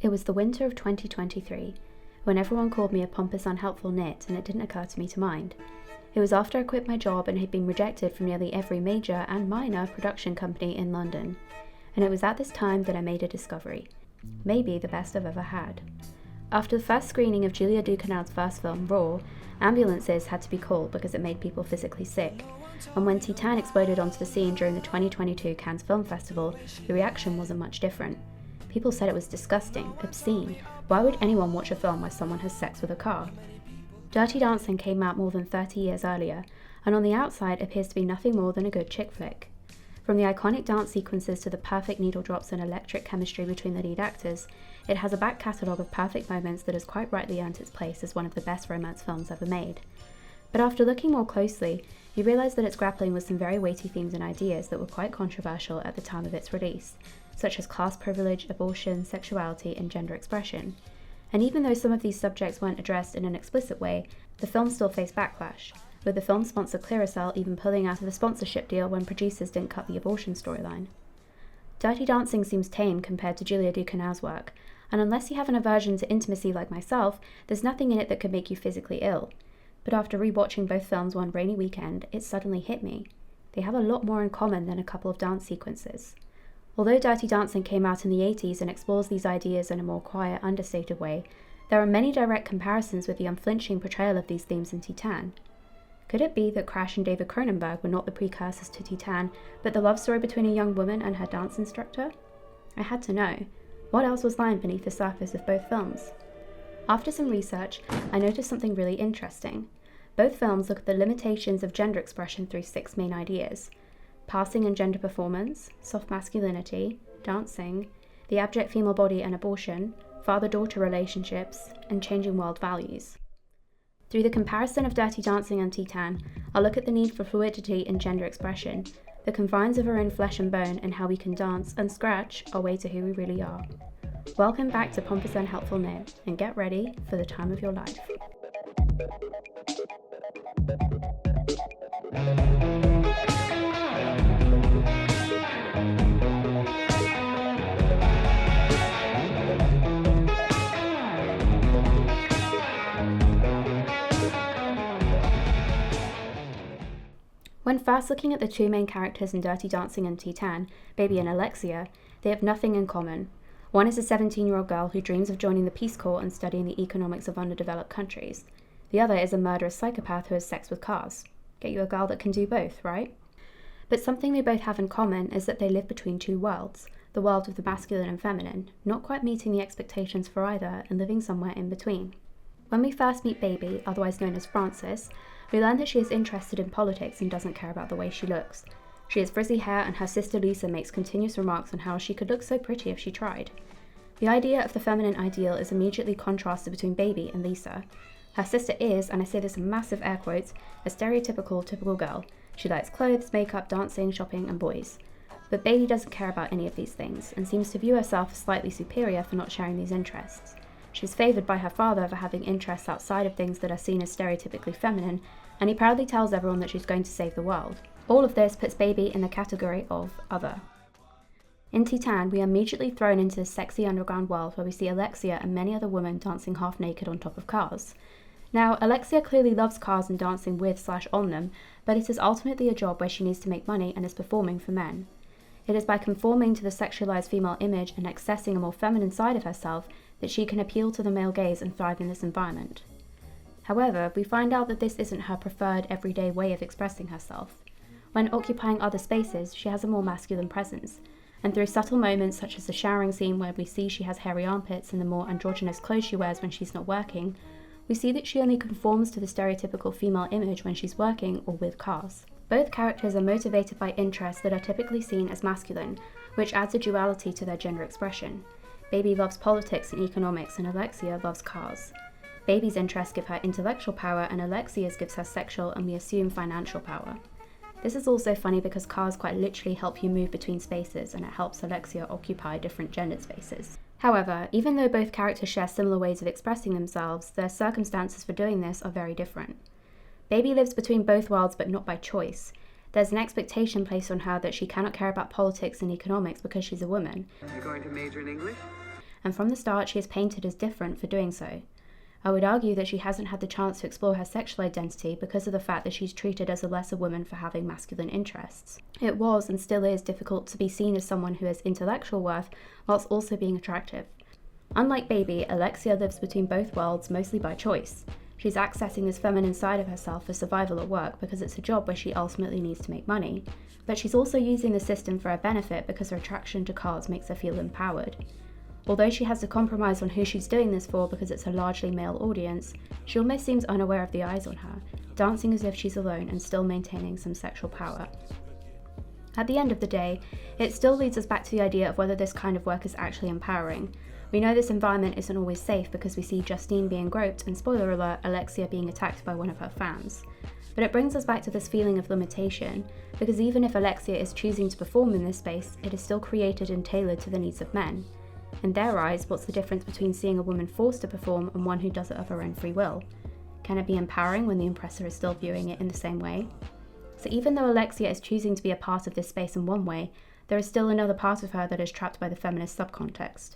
It was the winter of 2023, when everyone called me a pompous, unhelpful nit, and it didn't occur to me to mind. It was after I quit my job and had been rejected from nearly every major and minor production company in London. And it was at this time that I made a discovery. Maybe the best I've ever had. After the first screening of Julia Ducournau's first film, Raw, ambulances had to be called because it made people physically sick. And when Titane exploded onto the scene during the 2022 Cannes Film Festival, the reaction wasn't much different. People said it was disgusting, obscene. Why would anyone watch a film where someone has sex with a car? Dirty Dancing came out more than 30 years earlier, and on the outside appears to be nothing more than a good chick flick. From the iconic dance sequences to the perfect needle drops and electric chemistry between the lead actors, it has a back catalogue of perfect moments that has quite rightly earned its place as one of the best romance films ever made. But after looking more closely, you realise that it's grappling with some very weighty themes and ideas that were quite controversial at the time of its release, such as class privilege, abortion, sexuality, and gender expression. And even though some of these subjects weren't addressed in an explicit way, the film still faced backlash, with the film sponsor Clearasil even pulling out of the sponsorship deal when producers didn't cut the abortion storyline. Dirty Dancing seems tame compared to Julia Ducournau's work, and unless you have an aversion to intimacy like myself, there's nothing in it that could make you physically ill. But after rewatching both films one rainy weekend, it suddenly hit me. They have a lot more in common than a couple of dance sequences. Although Dirty Dancing came out in the 80s and explores these ideas in a more quiet, understated way, there are many direct comparisons with the unflinching portrayal of these themes in Titane. Could it be that Crash and David Cronenberg were not the precursors to Titane, but the love story between a young woman and her dance instructor? I had to know. What else was lying beneath the surface of both films? After some research, I noticed something really interesting. Both films look at the limitations of gender expression through 6 main ideas: passing and gender performance, soft masculinity, dancing, the abject female body and abortion, father-daughter relationships, and changing world values. Through the comparison of Dirty Dancing and Titane, I'll look at the need for fluidity in gender expression, the confines of our own flesh and bone, and how we can dance and scratch our way to who we really are. Welcome back to Pompous and Helpful Nit, and get ready for the time of your life. When first looking at the 2 main characters in Dirty Dancing and Titane, Baby and Alexia, they have nothing in common. One is a 17-year-old girl who dreams of joining the Peace Corps and studying the economics of underdeveloped countries. The other is a murderous psychopath who has sex with cars. Get you a girl that can do both, right? But something they both have in common is that they live between 2 worlds, the world of the masculine and feminine, not quite meeting the expectations for either and living somewhere in between. When we first meet Baby, otherwise known as Frances, we learn that she is interested in politics and doesn't care about the way she looks. She has frizzy hair, and her sister Lisa makes continuous remarks on how she could look so pretty if she tried. The idea of the feminine ideal is immediately contrasted between Baby and Lisa. Her sister is, and I say this in massive air quotes, a stereotypical typical girl. She likes clothes, makeup, dancing, shopping, and boys. But Baby doesn't care about any of these things, and seems to view herself as slightly superior for not sharing these interests. She's favoured by her father for having interests outside of things that are seen as stereotypically feminine, and he proudly tells everyone that she's going to save the world. All of this puts Baby in the category of other. In Titane, we are immediately thrown into this sexy underground world where we see Alexia and many other women dancing half naked on top of cars. Now, Alexia clearly loves cars and dancing with/on them, but it is ultimately a job where she needs to make money and is performing for men. It is by conforming to the sexualized female image and accessing a more feminine side of herself that she can appeal to the male gaze and thrive in this environment. However, we find out that this isn't her preferred everyday way of expressing herself. When occupying other spaces, she has a more masculine presence, and through subtle moments such as the showering scene where we see she has hairy armpits and the more androgynous clothes she wears when she's not working, we see that she only conforms to the stereotypical female image when she's working or with cars. Both characters are motivated by interests that are typically seen as masculine, which adds a duality to their gender expression. Baby loves politics and economics, and Alexia loves cars. Baby's interests give her intellectual power, and Alexia's gives her sexual and we assume financial power. This is also funny because cars quite literally help you move between spaces, and it helps Alexia occupy different gendered spaces. However, even though both characters share similar ways of expressing themselves, their circumstances for doing this are very different. Baby lives between both worlds, but not by choice. There's an expectation placed on her that she cannot care about politics and economics because she's a woman. You're going to major in English? and from the start she is painted as different for doing so. I would argue that she hasn't had the chance to explore her sexual identity because of the fact that she's treated as a lesser woman for having masculine interests. It was and still is difficult to be seen as someone who has intellectual worth whilst also being attractive. Unlike Baby, Alexia lives between both worlds mostly by choice. She's accessing this feminine side of herself for survival at work because it's a job where she ultimately needs to make money, but she's also using the system for her benefit because her attraction to cars makes her feel empowered. Although she has to compromise on who she's doing this for because it's a largely male audience, she almost seems unaware of the eyes on her, dancing as if she's alone and still maintaining some sexual power. At the end of the day, it still leads us back to the idea of whether this kind of work is actually empowering. We know this environment isn't always safe because we see Justine being groped and, spoiler alert, Alexia being attacked by one of her fans. But it brings us back to this feeling of limitation, because even if Alexia is choosing to perform in this space, it is still created and tailored to the needs of men. In their eyes, what's the difference between seeing a woman forced to perform and one who does it of her own free will? Can it be empowering when the oppressor is still viewing it in the same way? So even though Alexia is choosing to be a part of this space in one way, there is still another part of her that is trapped by the feminist subcontext.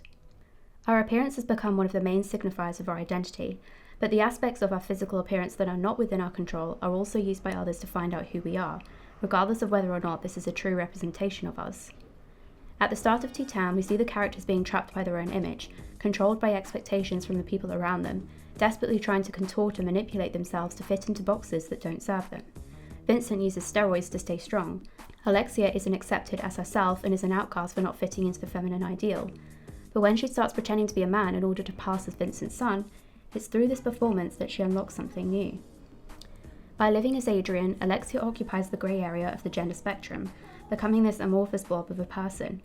Our appearance has become one of the main signifiers of our identity, but the aspects of our physical appearance that are not within our control are also used by others to find out who we are, regardless of whether or not this is a true representation of us. At the start of Titane, we see the characters being trapped by their own image, controlled by expectations from the people around them, desperately trying to contort and manipulate themselves to fit into boxes that don't serve them. Vincent uses steroids to stay strong. Alexia isn't accepted as herself and is an outcast for not fitting into the feminine ideal. But when she starts pretending to be a man in order to pass as Vincent's son, it's through this performance that she unlocks something new. By living as Adrian, Alexia occupies the grey area of the gender spectrum, becoming this amorphous blob of a person.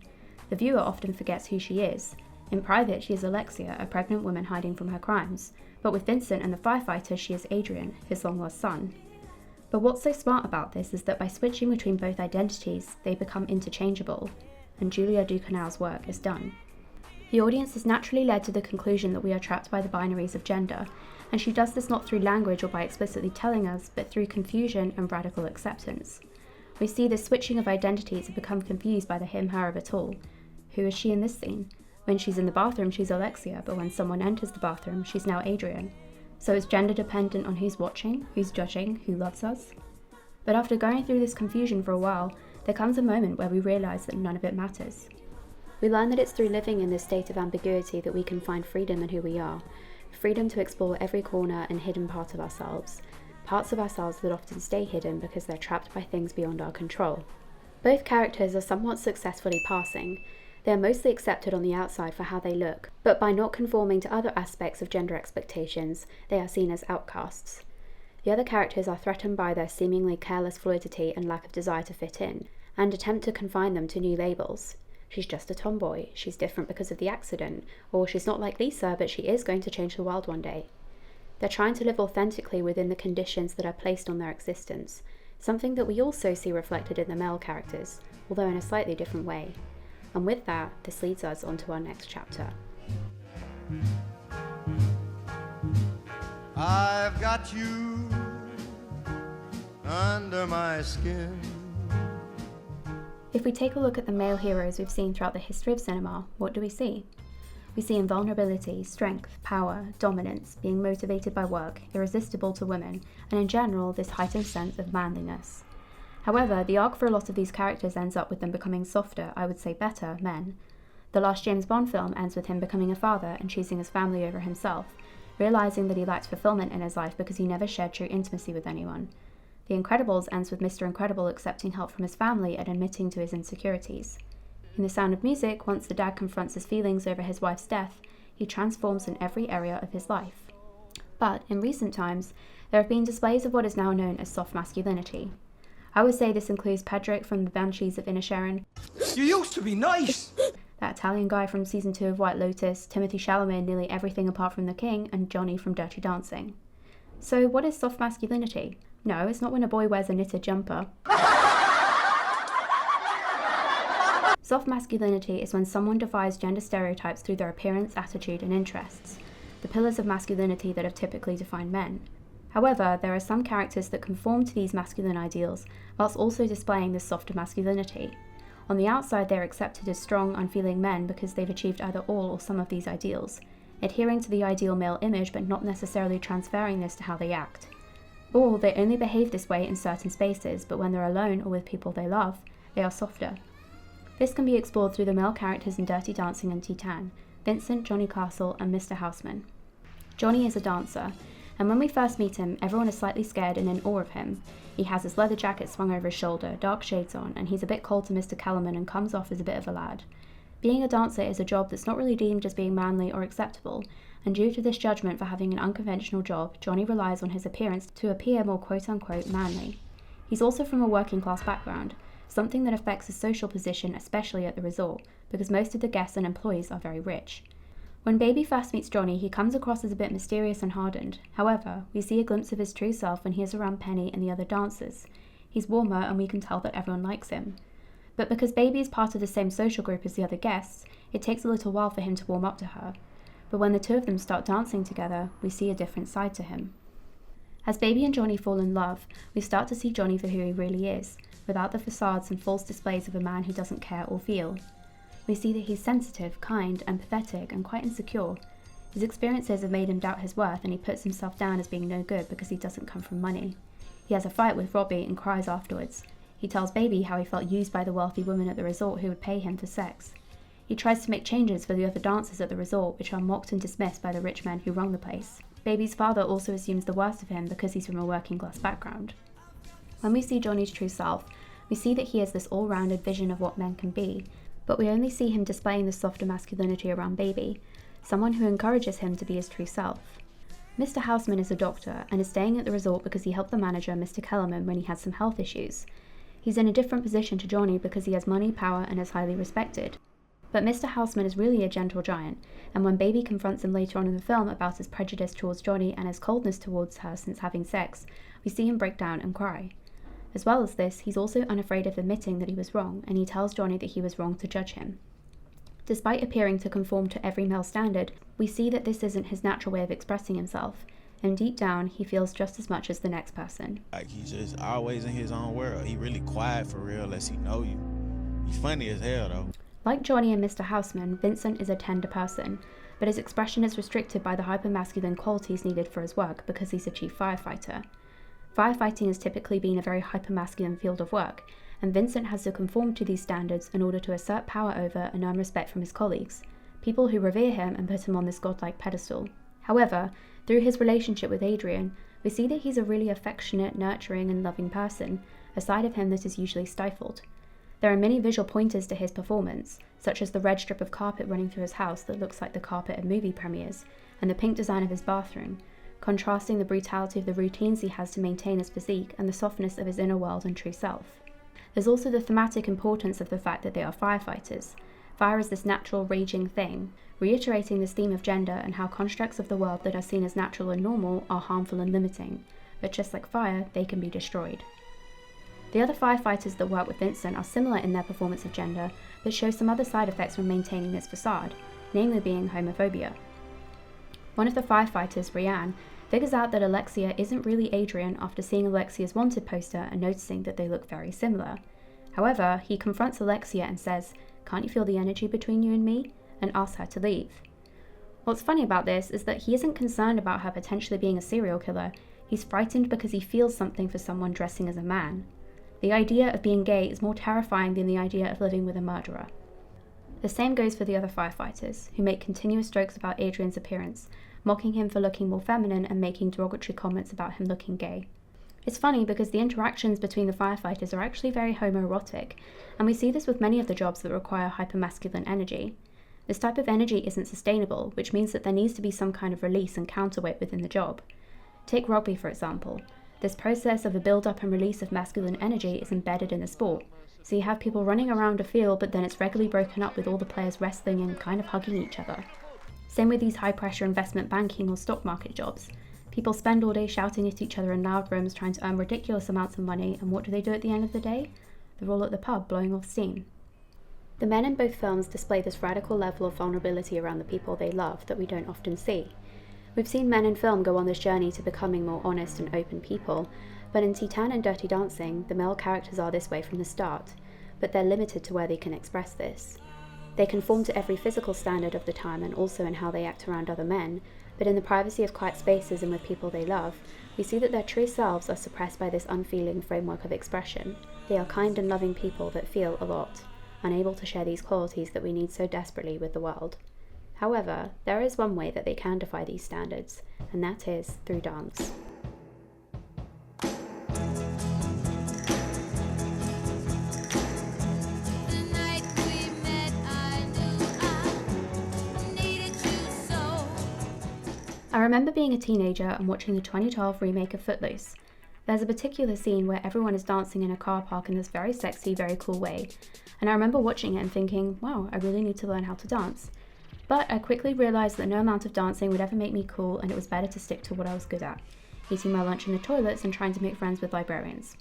The viewer often forgets who she is. In private, she is Alexia, a pregnant woman hiding from her crimes, but with Vincent and the firefighter, she is Adrian, his long-lost son. But what's so smart about this is that by switching between both identities, they become interchangeable, and Julia Ducournau's work is done. The audience is naturally led to the conclusion that we are trapped by the binaries of gender, and she does this not through language or by explicitly telling us, but through confusion and radical acceptance. We see this switching of identities and become confused by the him-her of it all. Who is she in this scene? When she's in the bathroom, she's Alexia, but when someone enters the bathroom, she's now Adrian. So is gender dependent on who's watching, who's judging, who loves us? But after going through this confusion for a while, there comes a moment where we realise that none of it matters. We learn that it's through living in this state of ambiguity that we can find freedom in who we are. Freedom to explore every corner and hidden part of ourselves. Parts of ourselves that often stay hidden because they're trapped by things beyond our control. Both characters are somewhat successfully passing. They are mostly accepted on the outside for how they look, but by not conforming to other aspects of gender expectations, they are seen as outcasts. The other characters are threatened by their seemingly careless fluidity and lack of desire to fit in, and attempt to confine them to new labels. She's just a tomboy, she's different because of the accident, or she's not like Lisa, but she is going to change the world one day. They're trying to live authentically within the conditions that are placed on their existence, something that we also see reflected in the male characters, although in a slightly different way. And with that, this leads us on to our next chapter. I've got you under my skin. If we take a look at the male heroes we've seen throughout the history of cinema, what do we see? We see invulnerability, strength, power, dominance, being motivated by work, irresistible to women, and in general, this heightened sense of manliness. However, the arc for a lot of these characters ends up with them becoming softer, I would say better, men. The last James Bond film ends with him becoming a father and choosing his family over himself, realising that he lacked fulfillment in his life because he never shared true intimacy with anyone. The Incredibles ends with Mr. Incredible accepting help from his family and admitting to his insecurities. In The Sound of Music, once the dad confronts his feelings over his wife's death, he transforms in every area of his life. But, in recent times, there have been displays of what is now known as soft masculinity. I would say this includes Pedrick from The Banshees of Inisherin. You used to be nice! That Italian guy from season 2 of White Lotus, Timothy Chalamet in nearly everything apart from The King, and Johnny from Dirty Dancing. So what is soft masculinity? No, it's not when a boy wears a knitted jumper. Soft masculinity is when someone defies gender stereotypes through their appearance, attitude, and interests, the pillars of masculinity that have typically defined men. However, there are some characters that conform to these masculine ideals whilst also displaying this softer masculinity. On the outside, they are accepted as strong, unfeeling men because they've achieved either all or some of these ideals, adhering to the ideal male image but not necessarily transferring this to how they act. Or they only behave this way in certain spaces, but when they're alone or with people they love, they are softer. This can be explored through the male characters in Dirty Dancing and Titane, Vincent, Johnny Castle, and Mr. Houseman. Johnny is a dancer, and when we first meet him, everyone is slightly scared and in awe of him. He has his leather jacket swung over his shoulder, dark shades on, and he's a bit cold to Mr. Kellerman and comes off as a bit of a lad. Being a dancer is a job that's not really deemed as being manly or acceptable, and due to this judgment for having an unconventional job, Johnny relies on his appearance to appear more quote-unquote manly. He's also from a working-class background, something that affects his social position, especially at the resort, because most of the guests and employees are very rich. When Baby first meets Johnny, he comes across as a bit mysterious and hardened. However, we see a glimpse of his true self when he is around Penny and the other dancers. He's warmer and we can tell that everyone likes him. But because Baby is part of the same social group as the other guests, it takes a little while for him to warm up to her. But when the two of them start dancing together, we see a different side to him. As Baby and Johnny fall in love, we start to see Johnny for who he really is, without the facades and false displays of a man who doesn't care or feel. We see that he's sensitive, kind, empathetic, and quite insecure. His experiences have made him doubt his worth, and he puts himself down as being no good because he doesn't come from money. He has a fight with Robbie and cries afterwards. He tells Baby how he felt used by the wealthy women at the resort who would pay him for sex. He tries to make changes for the other dancers at the resort, which are mocked and dismissed by the rich men who run the place. Baby's father also assumes the worst of him because he's from a working-class background. When we see Johnny's true self, we see that he has this all-rounded vision of what men can be, but we only see him displaying the softer masculinity around Baby, someone who encourages him to be his true self. Mr. Houseman is a doctor and is staying at the resort because he helped the manager, Mr. Kellerman, when he had some health issues. He's in a different position to Johnny because he has money, power, and is highly respected. But Mr. Houseman is really a gentle giant, and when Baby confronts him later on in the film about his prejudice towards Johnny and his coldness towards her since having sex, we see him break down and cry. As well as this, he's also unafraid of admitting that he was wrong, and he tells Johnny that he was wrong to judge him. Despite appearing to conform to every male standard, we see that this isn't his natural way of expressing himself, and deep down, he feels just as much as the next person. Like, he's just always in his own world. He really quiet for real unless he know you. He's funny as hell, though. Like Johnny and Mr. Houseman, Vincent is a tender person, but his expression is restricted by the hypermasculine qualities needed for his work because he's a chief firefighter. Firefighting has typically been a very hypermasculine field of work, and Vincent has to conform to these standards in order to assert power over and earn respect from his colleagues, people who revere him and put him on this godlike pedestal. However, through his relationship with Adrian, we see that he's a really affectionate, nurturing, and loving person, a side of him that is usually stifled. There are many visual pointers to his performance, such as the red strip of carpet running through his house that looks like the carpet at movie premieres, and the pink design of his bathroom, contrasting the brutality of the routines he has to maintain his physique and the softness of his inner world and true self. There's also the thematic importance of the fact that they are firefighters. Fire is this natural, raging thing, reiterating this theme of gender and how constructs of the world that are seen as natural and normal are harmful and limiting, but just like fire, they can be destroyed. The other firefighters that work with Vincent are similar in their performance of gender, but show some other side effects when maintaining this facade, namely being homophobia. One of the firefighters, Rianne, figures out that Alexia isn't really Adrian after seeing Alexia's wanted poster and noticing that they look very similar. However, he confronts Alexia and says, "Can't you feel the energy between you and me?" and asks her to leave. What's funny about this is that he isn't concerned about her potentially being a serial killer, he's frightened because he feels something for someone dressing as a man. The idea of being gay is more terrifying than the idea of living with a murderer. The same goes for the other firefighters, who make continuous jokes about Adrian's appearance, mocking him for looking more feminine and making derogatory comments about him looking gay. It's funny because the interactions between the firefighters are actually very homoerotic, and we see this with many of the jobs that require hypermasculine energy. This type of energy isn't sustainable, which means that there needs to be some kind of release and counterweight within the job. Take rugby, for example. This process of a build-up and release of masculine energy is embedded in the sport. So you have people running around a field, but then it's regularly broken up with all the players wrestling and kind of hugging each other. Same with these high-pressure investment banking or stock market jobs. People spend all day shouting at each other in loud rooms trying to earn ridiculous amounts of money, and what do they do at the end of the day? They're all at the pub blowing off steam. The men in both films display this radical level of vulnerability around the people they love that we don't often see. We've seen men in film go on this journey to becoming more honest and open people, but in Titane and Dirty Dancing, the male characters are this way from the start. but they're limited to where they can express this. They conform to every physical standard of the time and also in how they act around other men, but in the privacy of quiet spaces and with people they love, we see that their true selves are suppressed by this unfeeling framework of expression. They are kind and loving people that feel a lot, unable to share these qualities that we need so desperately with the world. However, there is one way that they can defy these standards, and that is through dance. I remember being a teenager and watching the 2012 remake of Footloose. There's a particular scene where everyone is dancing in a car park in this very sexy, very cool way, and I remember watching it and thinking, wow, I really need to learn how to dance. But I quickly realised that no amount of dancing would ever make me cool, and it was better to stick to what I was good at, eating my lunch in the toilets and trying to make friends with librarians.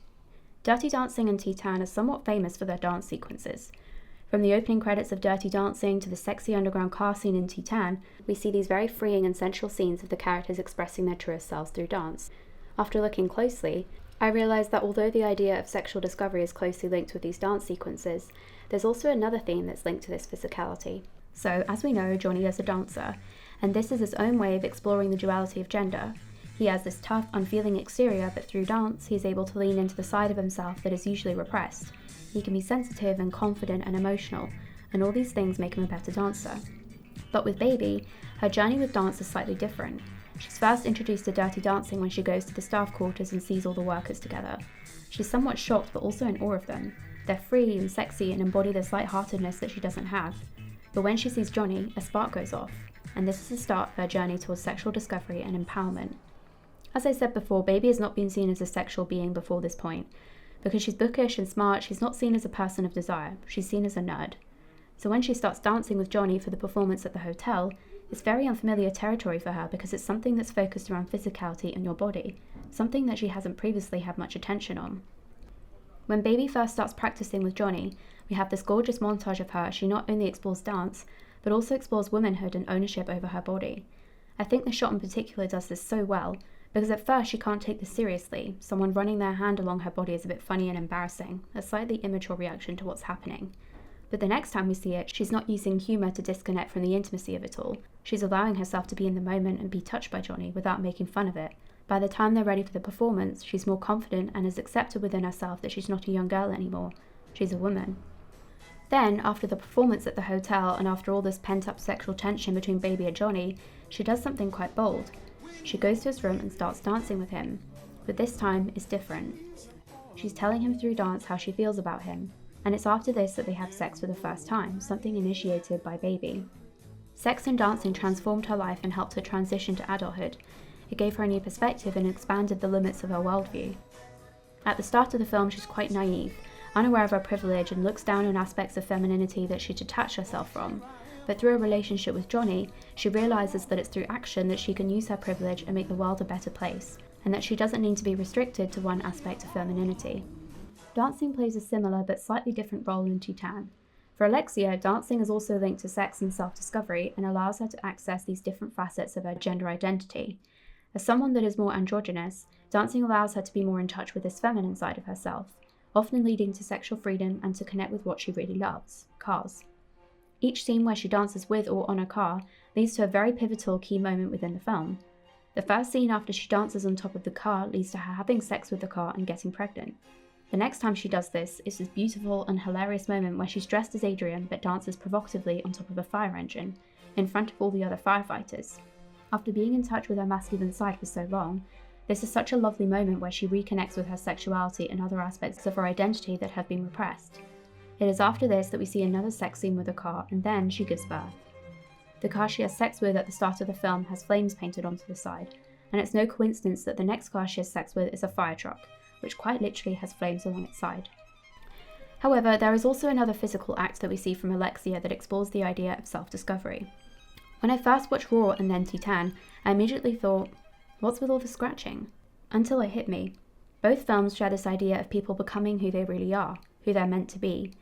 Dirty Dancing and Titane are somewhat famous for their dance sequences. From the opening credits of Dirty Dancing to the sexy underground car scene in Titane, we see these very freeing and sensual scenes of the characters expressing their truest selves through dance. After looking closely, I realised that although the idea of sexual discovery is closely linked with these dance sequences, there's also another theme that's linked to this physicality. So, as we know, Johnny is a dancer, and this is his own way of exploring the duality of gender. He has this tough, unfeeling exterior, but through dance, he is able to lean into the side of himself that is usually repressed. He can be sensitive and confident and emotional, and all these things make him a better dancer. But with Baby, her journey with dance is slightly different. She's first introduced to Dirty Dancing when she goes to the staff quarters and sees all the workers together. She's somewhat shocked, but also in awe of them. They're free and sexy and embody this lightheartedness that she doesn't have. But when she sees Johnny, a spark goes off, and this is the start of her journey towards sexual discovery and empowerment. As I said before, Baby has not been seen as a sexual being before this point. Because she's bookish and smart, she's not seen as a person of desire, she's seen as a nerd. So when she starts dancing with Johnny for the performance at the hotel, it's very unfamiliar territory for her because it's something that's focused around physicality and your body, something that she hasn't previously had much attention on. When Baby first starts practicing with Johnny, we have this gorgeous montage of her. She not only explores dance, but also explores womanhood and ownership over her body. I think the shot in particular does this so well, because at first she can't take this seriously. Someone running their hand along her body is a bit funny and embarrassing, a slightly immature reaction to what's happening. But the next time we see it, she's not using humour to disconnect from the intimacy of it all. She's allowing herself to be in the moment and be touched by Johnny without making fun of it. By the time they're ready for the performance, she's more confident and has accepted within herself that she's not a young girl anymore. She's a woman. Then, after the performance at the hotel and after all this pent-up sexual tension between Baby and Johnny, she does something quite bold. She goes to his room and starts dancing with him. But this time, it's different. She's telling him through dance how she feels about him, and it's after this that they have sex for the first time, something initiated by Baby. Sex and dancing transformed her life and helped her transition to adulthood. It gave her a new perspective and expanded the limits of her worldview. At the start of the film, she's quite naive, unaware of her privilege, and looks down on aspects of femininity that she'd detached herself from. But through a relationship with Johnny, she realises that it's through action that she can use her privilege and make the world a better place, and that she doesn't need to be restricted to one aspect of femininity. Dancing plays a similar but slightly different role in Titane. For Alexia, dancing is also linked to sex and self-discovery and allows her to access these different facets of her gender identity. As someone that is more androgynous, dancing allows her to be more in touch with this feminine side of herself, often leading to sexual freedom and to connect with what she really loves, cars. Each scene where she dances with or on a car leads to a very pivotal key moment within the film. The first scene after she dances on top of the car leads to her having sex with the car and getting pregnant. The next time she does this is this beautiful and hilarious moment where she's dressed as Adrian but dances provocatively on top of a fire engine, in front of all the other firefighters. After being in touch with her masculine side for so long, this is such a lovely moment where she reconnects with her sexuality and other aspects of her identity that have been repressed. It is after this that we see another sex scene with a car, and then she gives birth. The car she has sex with at the start of the film has flames painted onto the side, and it's no coincidence that the next car she has sex with is a fire truck, which quite literally has flames along its side. However, there is also another physical act that we see from Alexia that explores the idea of self-discovery. When I first watched Raw and then Titane, I immediately thought, what's with all the scratching? Until it hit me. Both films share this idea of people becoming who they really are, who they're meant to be.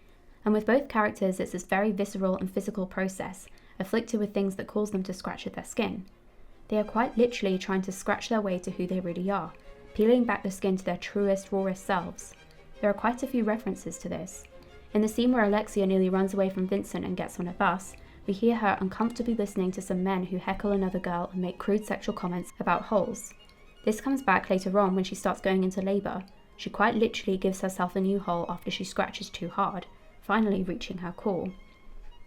And with both characters, it's this very visceral and physical process, afflicted with things that cause them to scratch at their skin. They are quite literally trying to scratch their way to who they really are, peeling back the skin to their truest, rawest selves. There are quite a few references to this. In the scene where Alexia nearly runs away from Vincent and gets on a bus, we hear her uncomfortably listening to some men who heckle another girl and make crude sexual comments about holes. This comes back later on when she starts going into labour. She quite literally gives herself a new hole after she scratches too hard, finally reaching her core.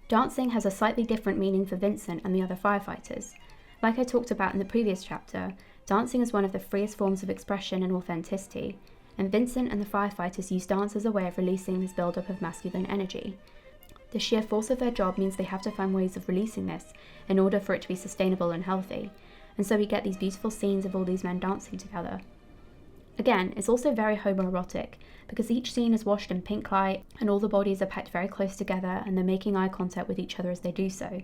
Dancing has a slightly different meaning for Vincent and the other firefighters. Like I talked about in the previous chapter, dancing is one of the freest forms of expression and authenticity, and Vincent and the firefighters use dance as a way of releasing this build-up of masculine energy. The sheer force of their job means they have to find ways of releasing this in order for it to be sustainable and healthy, and so we get these beautiful scenes of all these men dancing together. Again, it's also very homoerotic, because each scene is washed in pink light, and all the bodies are packed very close together, and they're making eye contact with each other as they do so.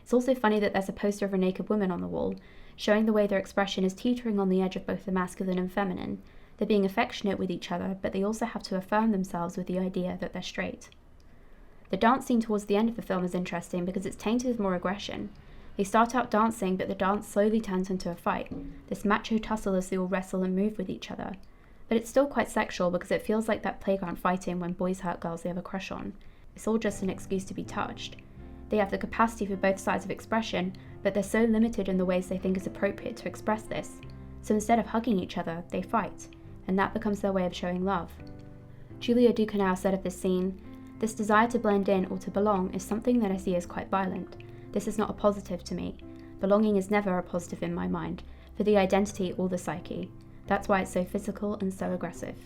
It's also funny that there's a poster of a naked woman on the wall, showing the way their expression is teetering on the edge of both the masculine and feminine. They're being affectionate with each other, but they also have to affirm themselves with the idea that they're straight. The dance scene towards the end of the film is interesting because it's tainted with more aggression. They start out dancing, but the dance slowly turns into a fight, this macho tussle as they all wrestle and move with each other. But it's still quite sexual because it feels like that playground fighting when boys hurt girls they have a crush on. It's all just an excuse to be touched. They have the capacity for both sides of expression, but they're so limited in the ways they think is appropriate to express this. So instead of hugging each other, they fight, and that becomes their way of showing love. Julia Ducournau said of this scene, "This desire to blend in or to belong is something that I see as quite violent. This is not a positive to me. Belonging is never a positive in my mind, for the identity or the psyche. That's why it's so physical and so aggressive."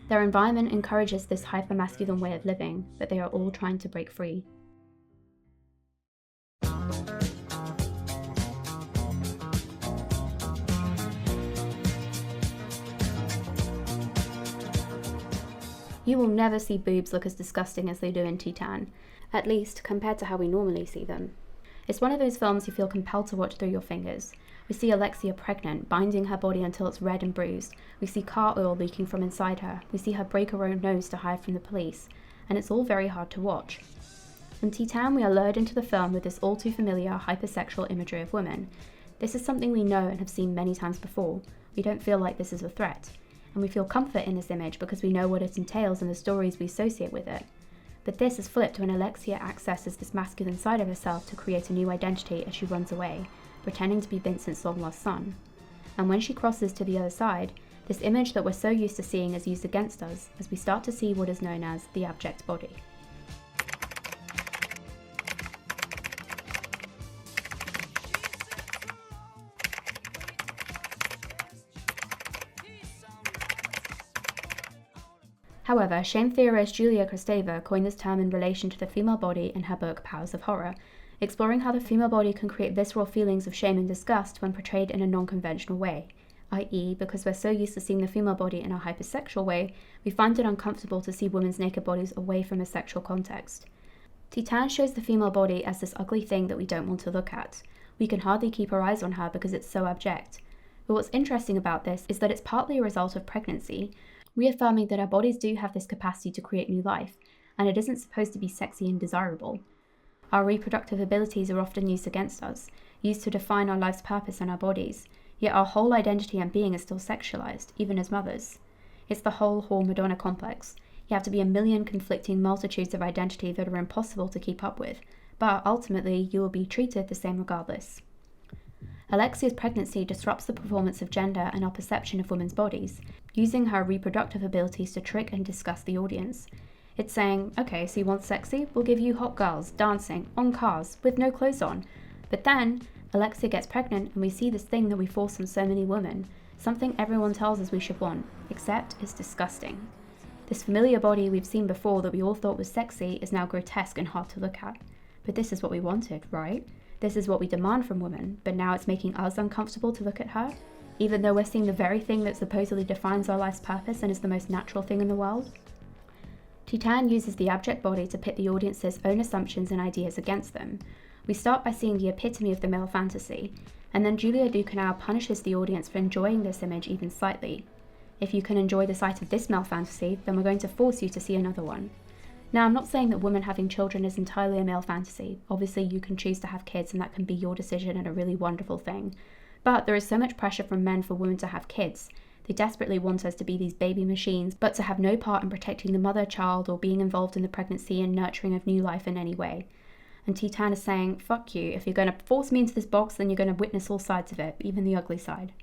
Their environment encourages this hyper-masculine way of living, but they are all trying to break free. You will never see boobs look as disgusting as they do in Titane, at least compared to how we normally see them. It's one of those films you feel compelled to watch through your fingers. We see Alexia pregnant, binding her body until it's red and bruised. We see car oil leaking from inside her. We see her break her own nose to hide from the police, and it's all very hard to watch. In Titane, we are lured into the film with this all too familiar hypersexual imagery of women. This is something we know and have seen many times before. We don't feel like this is a threat, and we feel comfort in this image because we know what it entails and the stories we associate with it. But this is flipped when Alexia accesses this masculine side of herself to create a new identity as she runs away, pretending to be Vincent's long-lost son. And when she crosses to the other side, this image that we're so used to seeing is used against us as we start to see what is known as the abject body. However, shame theorist Julia Kristeva coined this term in relation to the female body in her book Powers of Horror, exploring how the female body can create visceral feelings of shame and disgust when portrayed in a non-conventional way, i.e., because we're so used to seeing the female body in a hypersexual way, we find it uncomfortable to see women's naked bodies away from a sexual context. Titane shows the female body as this ugly thing that we don't want to look at. We can hardly keep our eyes on her because it's so abject. But what's interesting about this is that it's partly a result of pregnancy, reaffirming that our bodies do have this capacity to create new life, and it isn't supposed to be sexy and desirable. Our reproductive abilities are often used against us, used to define our life's purpose and our bodies, yet our whole identity and being is still sexualized, even as mothers. It's the whole whore Madonna complex. You have to be a million conflicting multitudes of identity that are impossible to keep up with, but ultimately you will be treated the same regardless. Alexia's pregnancy disrupts the performance of gender and our perception of women's bodies, using her reproductive abilities to trick and disgust the audience. It's saying, okay, so you want sexy? We'll give you hot girls, dancing, on cars, with no clothes on. But then, Alexia gets pregnant and we see this thing that we force on so many women, something everyone tells us we should want, except it's disgusting. This familiar body we've seen before that we all thought was sexy is now grotesque and hard to look at. But this is what we wanted, right? This is what we demand from women, but now it's making us uncomfortable to look at her, even though we're seeing the very thing that supposedly defines our life's purpose and is the most natural thing in the world. Titane uses the abject body to pit the audience's own assumptions and ideas against them. We start by seeing the epitome of the male fantasy, and then Julia Ducournau punishes the audience for enjoying this image even slightly. If you can enjoy the sight of this male fantasy, then we're going to force you to see another one. Now, I'm not saying that women having children is entirely a male fantasy. Obviously, you can choose to have kids and that can be your decision and a really wonderful thing. But there is so much pressure from men for women to have kids. They desperately want us to be these baby machines, but to have no part in protecting the mother, child, or being involved in the pregnancy and nurturing of new life in any way. And Titane is saying, fuck you, if you're going to force me into this box, then you're going to witness all sides of it, even the ugly side.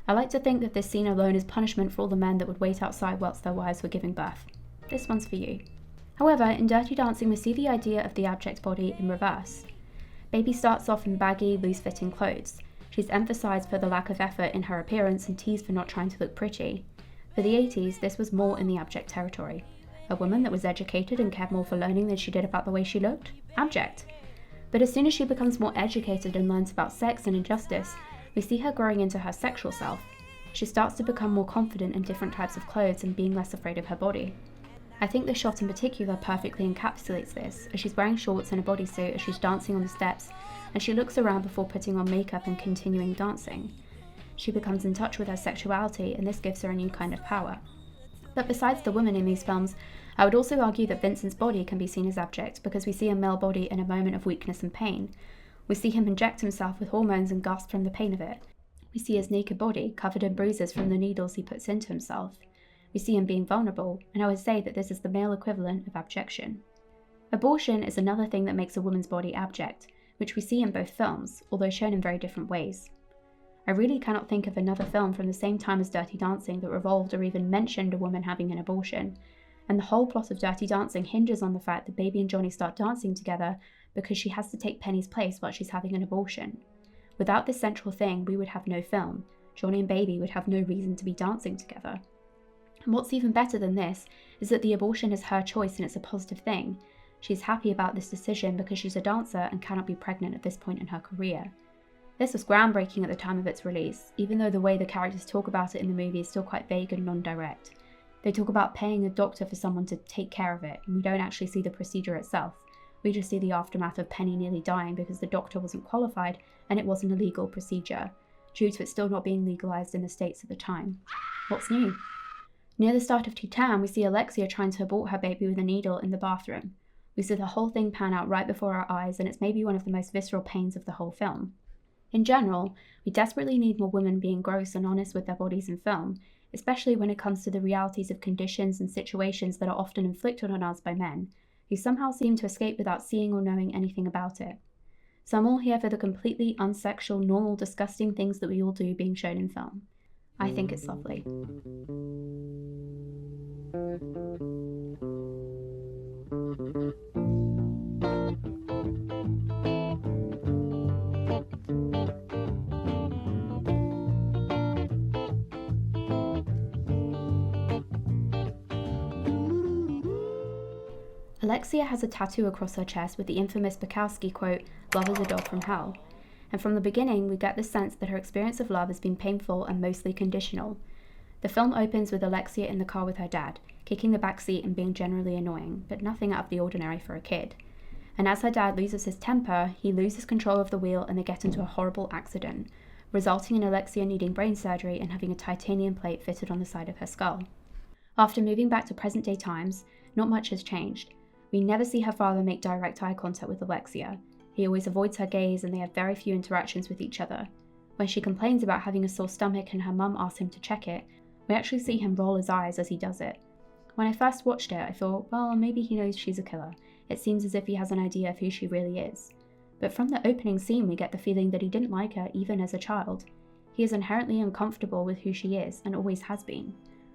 I like to think that this scene alone is punishment for all the men that would wait outside whilst their wives were giving birth. This one's for you. However, in Dirty Dancing we see the idea of the abject body in reverse. Baby starts off in baggy, loose-fitting clothes. She's emphasised for the lack of effort in her appearance and teased for not trying to look pretty. For the 80s, this was more in the abject territory. A woman that was educated and cared more for learning than she did about the way she looked? Abject. But as soon as she becomes more educated and learns about sex and injustice, we see her growing into her sexual self. She starts to become more confident in different types of clothes and being less afraid of her body. I think this shot in particular perfectly encapsulates this, as she's wearing shorts and a bodysuit as she's dancing on the steps, and she looks around before putting on makeup and continuing dancing. She becomes in touch with her sexuality, and this gives her a new kind of power. But besides the women in these films, I would also argue that Vincent's body can be seen as abject because we see a male body in a moment of weakness and pain. We see him inject himself with hormones and gasp from the pain of it. We see his naked body covered in bruises from the needles he puts into himself. We see him being vulnerable, and I would say that this is the male equivalent of abjection. Abortion is another thing that makes a woman's body abject, which we see in both films, although shown in very different ways. I really cannot think of another film from the same time as Dirty Dancing that revolved or even mentioned a woman having an abortion, and the whole plot of Dirty Dancing hinges on the fact that Baby and Johnny start dancing together because she has to take Penny's place while she's having an abortion. Without this central thing, we would have no film. Johnny and Baby would have no reason to be dancing together. And what's even better than this is that the abortion is her choice and it's a positive thing. She's happy about this decision because she's a dancer and cannot be pregnant at this point in her career. This was groundbreaking at the time of its release, even though the way the characters talk about it in the movie is still quite vague and non-direct. They talk about paying a doctor for someone to take care of it, and we don't actually see the procedure itself. We just see the aftermath of Penny nearly dying because the doctor wasn't qualified and it wasn't a legal procedure, due to it still not being legalised in the States at the time. What's new? Near the start of Titane, we see Alexia trying to abort her baby with a needle in the bathroom. We see the whole thing pan out right before our eyes, and it's maybe one of the most visceral pains of the whole film. In general, we desperately need more women being gross and honest with their bodies in film, especially when it comes to the realities of conditions and situations that are often inflicted on us by men, who somehow seem to escape without seeing or knowing anything about it. So I'm all here for the completely unsexual, normal, disgusting things that we all do being shown in film. I think it's lovely. Alexia has a tattoo across her chest with the infamous Bukowski quote, "Love is a dog from hell." And from the beginning, we get the sense that her experience of love has been painful and mostly conditional. The film opens with Alexia in the car with her dad, kicking the back seat and being generally annoying, but nothing out of the ordinary for a kid. And as her dad loses his temper, he loses control of the wheel and they get into a horrible accident, resulting in Alexia needing brain surgery and having a titanium plate fitted on the side of her skull. After moving back to present-day times, not much has changed. We never see her father make direct eye contact with Alexia. He always avoids her gaze and they have very few interactions with each other. When she complains about having a sore stomach and her mum asks him to check it, we actually see him roll his eyes as he does it. When I first watched it, I thought, well, maybe he knows she's a killer. It seems as if he has an idea of who she really is. But from the opening scene, we get the feeling that he didn't like her even as a child. He is inherently uncomfortable with who she is and always has been.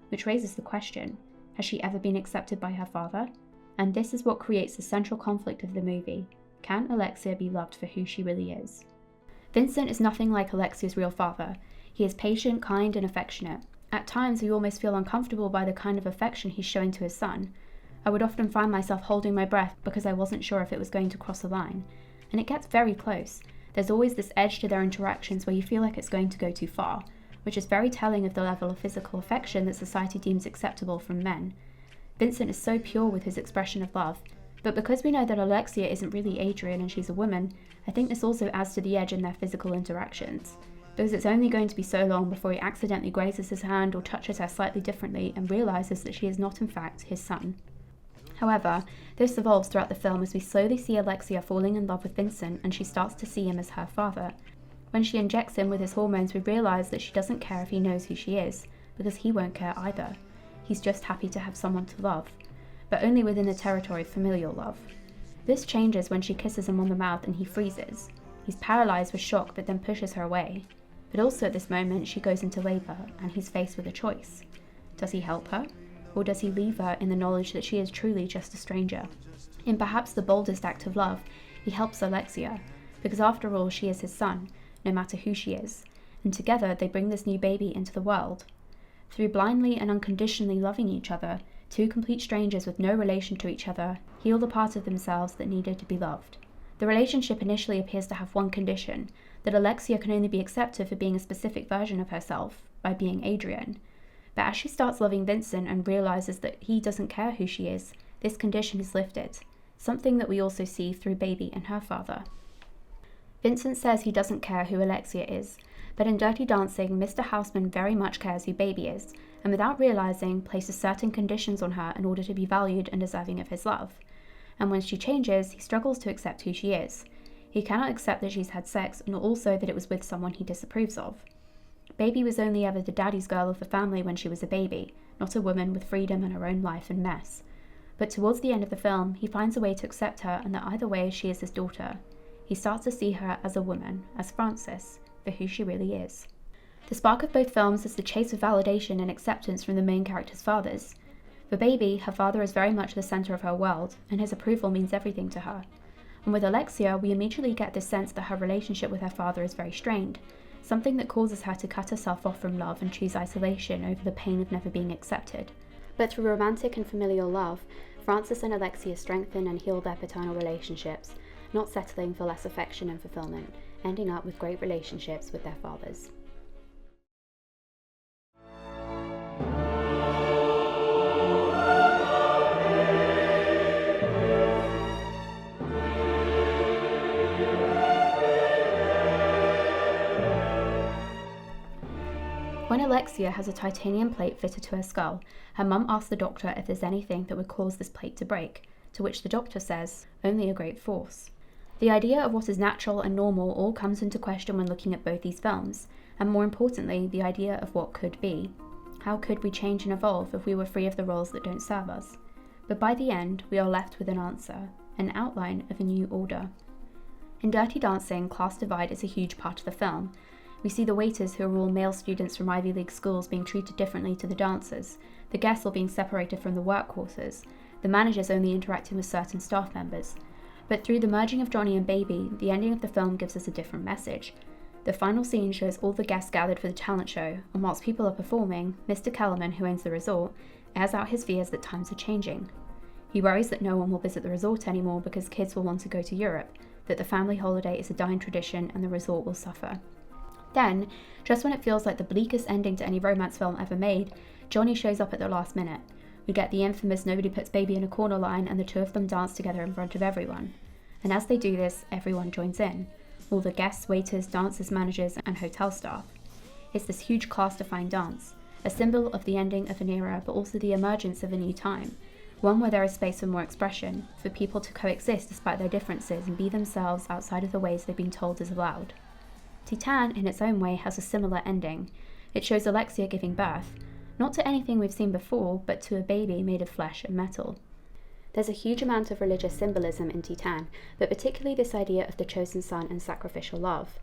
Which raises the question, has she ever been accepted by her father? And this is what creates the central conflict of the movie. Can Alexia be loved for who she really is? Vincent is nothing like Alexia's real father. He is patient, kind, and affectionate. At times, we almost feel uncomfortable by the kind of affection he's showing to his son. I would often find myself holding my breath because I wasn't sure if it was going to cross a line. And it gets very close. There's always this edge to their interactions where you feel like it's going to go too far, which is very telling of the level of physical affection that society deems acceptable from men. Vincent is so pure with his expression of love, but because we know that Alexia isn't really Adrian and she's a woman, I think this also adds to the edge in their physical interactions. Because it's only going to be so long before he accidentally grazes his hand or touches her slightly differently and realises that she is not in fact his son. However, this evolves throughout the film as we slowly see Alexia falling in love with Vincent and she starts to see him as her father. When she injects him with his hormones, we realise that she doesn't care if he knows who she is, because he won't care either. He's just happy to have someone to love, but only within the territory of familial love. This changes when she kisses him on the mouth and he freezes. He's paralysed with shock but then pushes her away. But also at this moment she goes into labour and he's faced with a choice. Does he help her? Or does he leave her in the knowledge that she is truly just a stranger? In perhaps the boldest act of love, he helps Alexia, because after all she is his son, no matter who she is, and together they bring this new baby into the world. Through blindly and unconditionally loving each other, two complete strangers with no relation to each other heal the part of themselves that needed to be loved. The relationship initially appears to have one condition, that Alexia can only be accepted for being a specific version of herself, by being Adrian. But as she starts loving Vincent and realises that he doesn't care who she is, this condition is lifted, something that we also see through Baby and her father. Vincent says he doesn't care who Alexia is, but in Dirty Dancing, Mr. Houseman very much cares who Baby is, and without realising, places certain conditions on her in order to be valued and deserving of his love. And when she changes, he struggles to accept who she is. He cannot accept that she's had sex, and also that it was with someone he disapproves of. Baby was only ever the daddy's girl of the family when she was a baby, not a woman with freedom and her own life and mess. But towards the end of the film, he finds a way to accept her and that either way she is his daughter. He starts to see her as a woman, as Frances, for who she really is. The spark of both films is the chase of validation and acceptance from the main character's fathers. For Baby, her father is very much the centre of her world, and his approval means everything to her. And with Alexia, we immediately get this sense that her relationship with her father is very strained, something that causes her to cut herself off from love and choose isolation over the pain of never being accepted. But through romantic and familial love, Frances and Alexia strengthen and heal their paternal relationships, not settling for less affection and fulfillment, ending up with great relationships with their fathers. When Alexia has a titanium plate fitted to her skull, her mum asks the doctor if there's anything that would cause this plate to break, to which the doctor says, only a great force. The idea of what is natural and normal all comes into question when looking at both these films, and more importantly, the idea of what could be. How could we change and evolve if we were free of the roles that don't serve us? But by the end, we are left with an answer, an outline of a new order. In Dirty Dancing, class divide is a huge part of the film. We see the waiters, who are all male students from Ivy League schools, being treated differently to the dancers, the guests all being separated from the workhorses, the managers only interacting with certain staff members. But through the merging of Johnny and Baby, the ending of the film gives us a different message. The final scene shows all the guests gathered for the talent show, and whilst people are performing, Mr. Kellerman, who owns the resort, airs out his fears that times are changing. He worries that no one will visit the resort anymore because kids will want to go to Europe, that the family holiday is a dying tradition and the resort will suffer. Then, just when it feels like the bleakest ending to any romance film ever made, Johnny shows up at the last minute. We get the infamous nobody puts baby in a corner line, and the two of them dance together in front of everyone. And as they do this, everyone joins in. All the guests, waiters, dancers, managers, and hotel staff. It's this huge class-defying dance, a symbol of the ending of an era, but also the emergence of a new time. One where there is space for more expression, for people to coexist despite their differences and be themselves outside of the ways they've been told is allowed. Titane, in its own way, has a similar ending. It shows Alexia giving birth, not to anything we've seen before, but to a baby made of flesh and metal. There's a huge amount of religious symbolism in Titane, but particularly this idea of the chosen son and sacrificial love.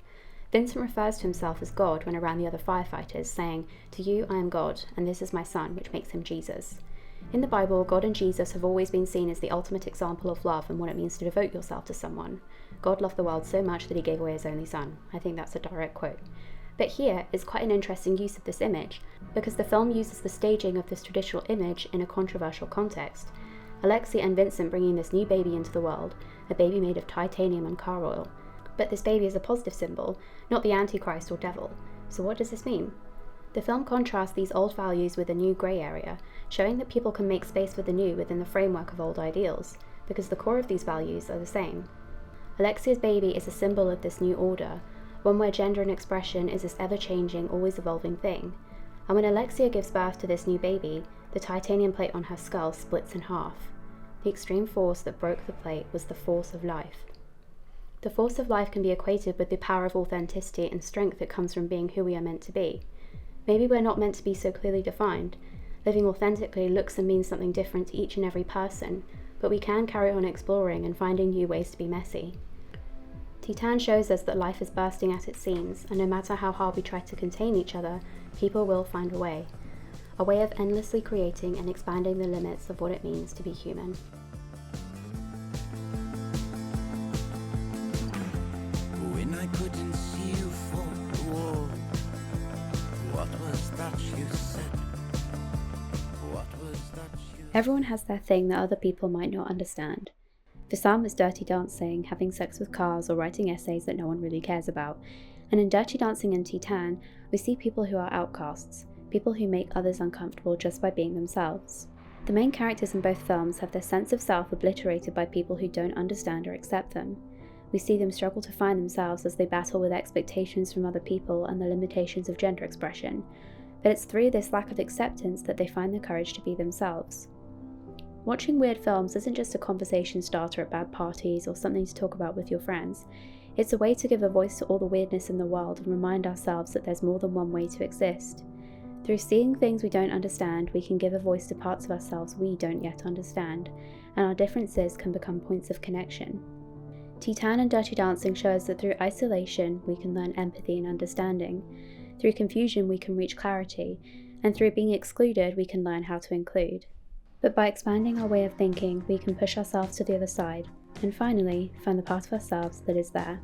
Vincent refers to himself as God when around the other firefighters, saying, "To you I am God, and this is my son," which makes him Jesus. In the Bible, God and Jesus have always been seen as the ultimate example of love and what it means to devote yourself to someone. God loved the world so much that he gave away his only son. I think that's a direct quote. But here is quite an interesting use of this image, because the film uses the staging of this traditional image in a controversial context. Alexia and Vincent bringing this new baby into the world, a baby made of titanium and car oil. But this baby is a positive symbol, not the Antichrist or devil. So what does this mean? The film contrasts these old values with a new grey area, showing that people can make space for the new within the framework of old ideals, because the core of these values are the same. Alexia's baby is a symbol of this new order, one where gender and expression is this ever-changing, always evolving thing. And when Alexia gives birth to this new baby, the titanium plate on her skull splits in half. The extreme force that broke the plate was the force of life. The force of life can be equated with the power of authenticity and strength that comes from being who we are meant to be. Maybe we're not meant to be so clearly defined. Living authentically looks and means something different to each and every person, but we can carry on exploring and finding new ways to be messy. Titane shows us that life is bursting at its seams, and no matter how hard we try to contain each other, people will find a way of endlessly creating and expanding the limits of what it means to be human. When I couldn't see you for the wall, what was that you said? What was that you... Everyone has their thing that other people might not understand. For some, it's dirty dancing, having sex with cars, or writing essays that no one really cares about. And in Dirty Dancing and Titane, we see people who are outcasts, people who make others uncomfortable just by being themselves. The main characters in both films have their sense of self obliterated by people who don't understand or accept them. We see them struggle to find themselves as they battle with expectations from other people and the limitations of gender expression, but it's through this lack of acceptance that they find the courage to be themselves. Watching weird films isn't just a conversation starter at bad parties or something to talk about with your friends. It's a way to give a voice to all the weirdness in the world and remind ourselves that there's more than one way to exist. Through seeing things we don't understand, we can give a voice to parts of ourselves we don't yet understand, and our differences can become points of connection. Titane and Dirty Dancing show us that through isolation we can learn empathy and understanding, through confusion we can reach clarity, and through being excluded we can learn how to include. But by expanding our way of thinking, we can push ourselves to the other side, and finally, find the part of ourselves that is there.